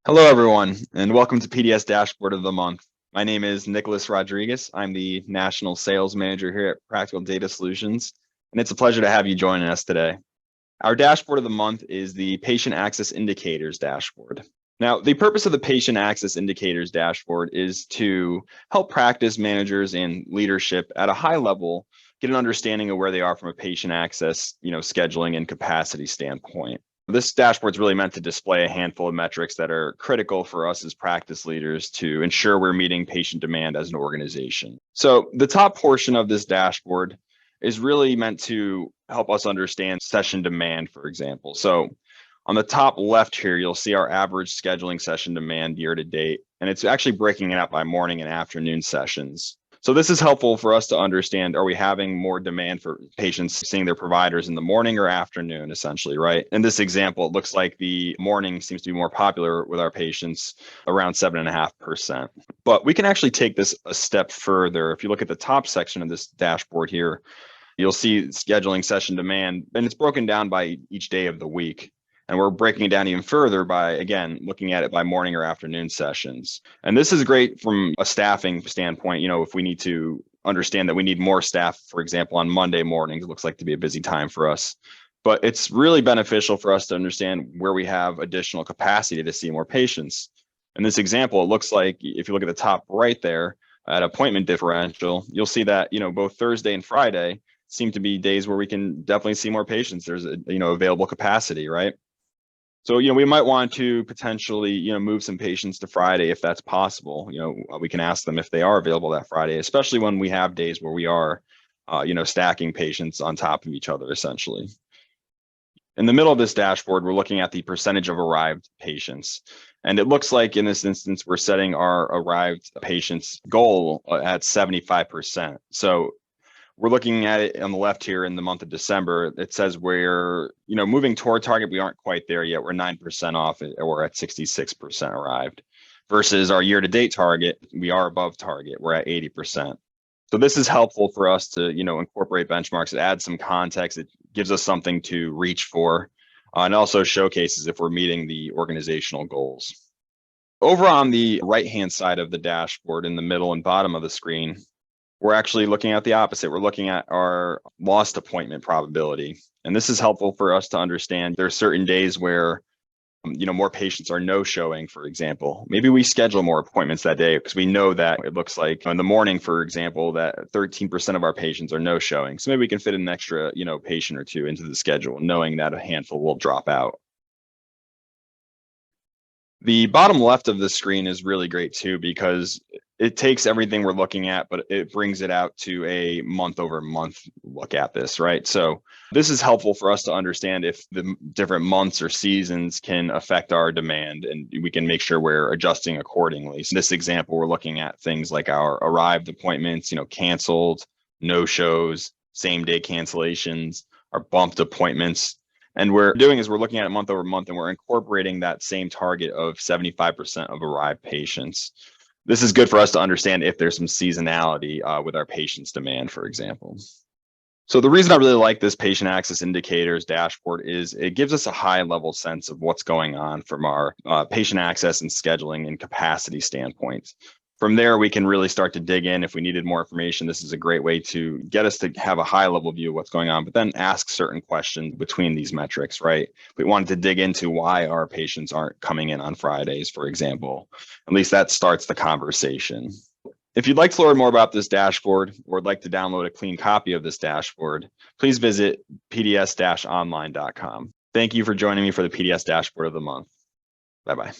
Hello, everyone, and welcome to PDS Dashboard of the Month. My name is Nicholas Rodrigues. I'm the National Sales Manager here at Practical Data Solutions, and it's a pleasure to have you joining us today. Our dashboard of the month is the Patient Access Indicators dashboard. Now, the purpose of the Patient Access Indicators dashboard is to help practice managers and leadership at a high level get an understanding of where they are from a patient access, scheduling and capacity standpoint. This dashboard is really meant to display a handful of metrics that are critical for us as practice leaders to ensure we're meeting patient demand as an organization. So the top portion of this dashboard is really meant to help us understand session demand, for example. So on the top left here, you'll see our average scheduling session demand year to date, and it's actually breaking it up by morning and afternoon sessions. So this is helpful for us to understand, are we having more demand for patients seeing their providers in the morning or afternoon, essentially, right? In this example, it looks like the morning seems to be more popular with our patients, around 7.5%. But we can actually take this a step further. If you look at the top section of this dashboard here, you'll see scheduling session demand, and it's broken down by each day of the week. And we're breaking it down even further by, again, looking at it by morning or afternoon sessions. And this is great from a staffing standpoint. If we need to understand that we need more staff, for example, on Monday mornings, it looks like to be a busy time for us. But it's really beneficial for us to understand where we have additional capacity to see more patients. In this example, it looks like if you look at the top right there at appointment differential, you'll see that, both Thursday and Friday seem to be days where we can definitely see more patients. There's available capacity, right? So, we might want to potentially, move some patients to Friday if that's possible. We can ask them if they are available that Friday, especially when we have days where we are, stacking patients on top of each other, essentially. In the middle of this dashboard, we're looking at the percentage of arrived patients. And it looks like in this instance, we're setting our arrived patients goal at 75%. So we're looking at it on the left here in the month of December. It says we're, moving toward target. We aren't quite there yet. We're 9% off, or we're at 66% arrived. Versus our year-to-date target, we are above target. We're at 80%. So this is helpful for us to, incorporate benchmarks. It adds some context. It gives us something to reach for, and also showcases if we're meeting the organizational goals. Over on the right-hand side of the dashboard, in the middle and bottom of the screen, we're actually looking at the opposite. We're looking at our lost appointment probability. And this is helpful for us to understand there are certain days where, more patients are no-showing, for example. Maybe we schedule more appointments that day because we know that it looks like in the morning, for example, that 13% of our patients are no-showing. So maybe we can fit an extra, patient or two into the schedule, knowing that a handful will drop out. The bottom left of the screen is really great too, because it takes everything we're looking at, but it brings it out to a month over month look at this, right? So this is helpful for us to understand if the different months or seasons can affect our demand, and we can make sure we're adjusting accordingly. So in this example, we're looking at things like our arrived appointments, canceled, no-shows, same-day cancellations, our bumped appointments. And we're looking at it month over month, and we're incorporating that same target of 75% of arrived patients. This is good for us to understand if there's some seasonality with our patients' demand, for example. So the reason I really like this patient access indicators dashboard is it gives us a high level sense of what's going on from our patient access and scheduling and capacity standpoint. From there, we can really start to dig in. If we needed more information, this is a great way to get us to have a high level view of what's going on, but then ask certain questions between these metrics, right? We wanted to dig into why our patients aren't coming in on Fridays, for example. At least that starts the conversation. If you'd like to learn more about this dashboard or would like to download a clean copy of this dashboard, please visit pds-online.com. Thank you for joining me for the PDS Dashboard of the Month. Bye-bye.